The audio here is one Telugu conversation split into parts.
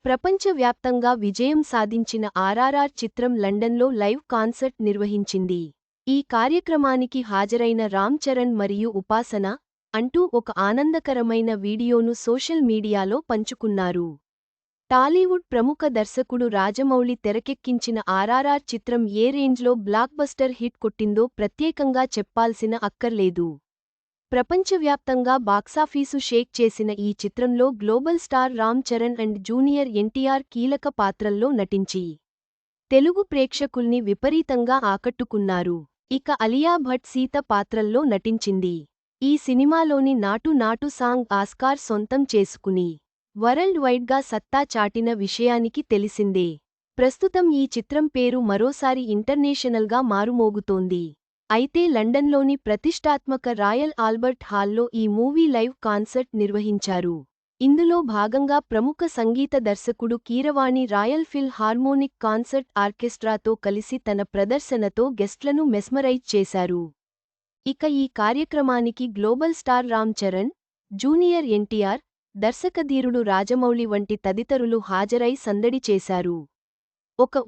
ప్రపంచవ్యాప్తంగా విజయం సాధించిన ఆర్ఆర్ఆర్ చిత్రం లండన్లో లైవ్ కాన్సర్ట్ నిర్వహించింది. ఈ కార్యక్రమానికి హాజరైన రామ్ చరణ్ మరియు ఉపాసన అంటూ ఒక ఆనందకరమైన వీడియోను సోషల్ మీడియాలో పంచుకున్నారు. టాలీవుడ్ ప్రముఖ దర్శకుడు రాజమౌళి తెరకెక్కించిన ఆర్ఆర్ఆర్ చిత్రం ఏ రేంజ్లో బ్లాక్బస్టర్ హిట్ కొట్టిందో ప్రత్యేకంగా చెప్పాల్సిన అక్కర్లేదు. ప్రపంచవ్యాప్తంగా బాక్సాఫీసు షేక్ చేసిన ఈ చిత్రంలో global star Ram Charan and junior NTR కీలక పాత్రల్లో నటించి తెలుగు ప్రేక్షకుల్ని విపరీతంగా ఆకట్టుకున్నారు. ఇక అలియా భట్ సీత పాత్రల్లో నటించింది. ఈ సినిమాలోని నాటు నాటు సాంగ్ ఆస్కార్ సొంతం చేసుకుని వరల్డ్ వైడ్గా సత్తా చాటిన విషయానికి తెలిసిందే. ప్రస్తుతం ఈ చిత్రం పేరు మరోసారి ఇంటర్నేషనల్గా మారుమోగుతోంది. అయితే లండన్లోని ప్రతిష్టాత్మక రాయల్ ఆల్బర్ట్ హాల్లో ఈ మూవీ లైవ్ కాన్సర్ట్ నిర్వహించారు. ఇందులో భాగంగా ప్రముఖ సంగీత దర్శకుడు Keeravani royal philharmonic concert ఆర్కెస్ట్రాతో కలిసి తన ప్రదర్శనతో గెస్ట్లను మెస్మరైజ్ చేశారు. ఇక ఈ కార్యక్రమానికి global star Ram Charan, junior NTR, దర్శకధీరుడు రాజమౌళి వంటి తదితరులు హాజరై సందడి చేశారు.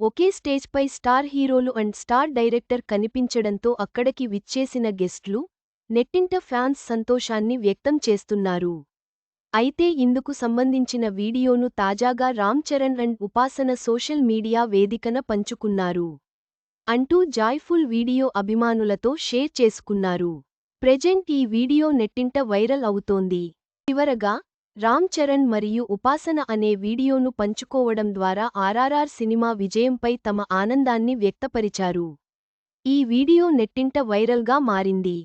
ఒకే స్టేజ్పై star heroes and star director కనిపించడంతో అక్కడికి విచ్చేసిన గెస్ట్లు, నెట్టింట ఫ్యాన్స్ సంతోషాన్ని వ్యక్తం చేస్తున్నారు. అయితే ఇందుకు సంబంధించిన వీడియోను తాజాగా రామ్ చరణ్ అండ్ ఉపాసన సోషల్ మీడియా వేదికన పంచుకున్నారు. అంటూ జాయ్ఫుల్ వీడియో అభిమానులతో షేర్ చేసుకున్నారు. ప్రెజెంట్ ఈ వీడియో నెట్టింట వైరల్ అవుతోంది. చివరగా రామ్ చరణ్ మరియు ఉపాసన అనే వీడియోను పంచుకోవడం ద్వారా ఆర్ఆర్ఆర్ సినిమా విజయంపై తమ ఆనందాన్ని వ్యక్తపరిచారు. ఈ వీడియో నెట్టింట వైరల్గా మారింది.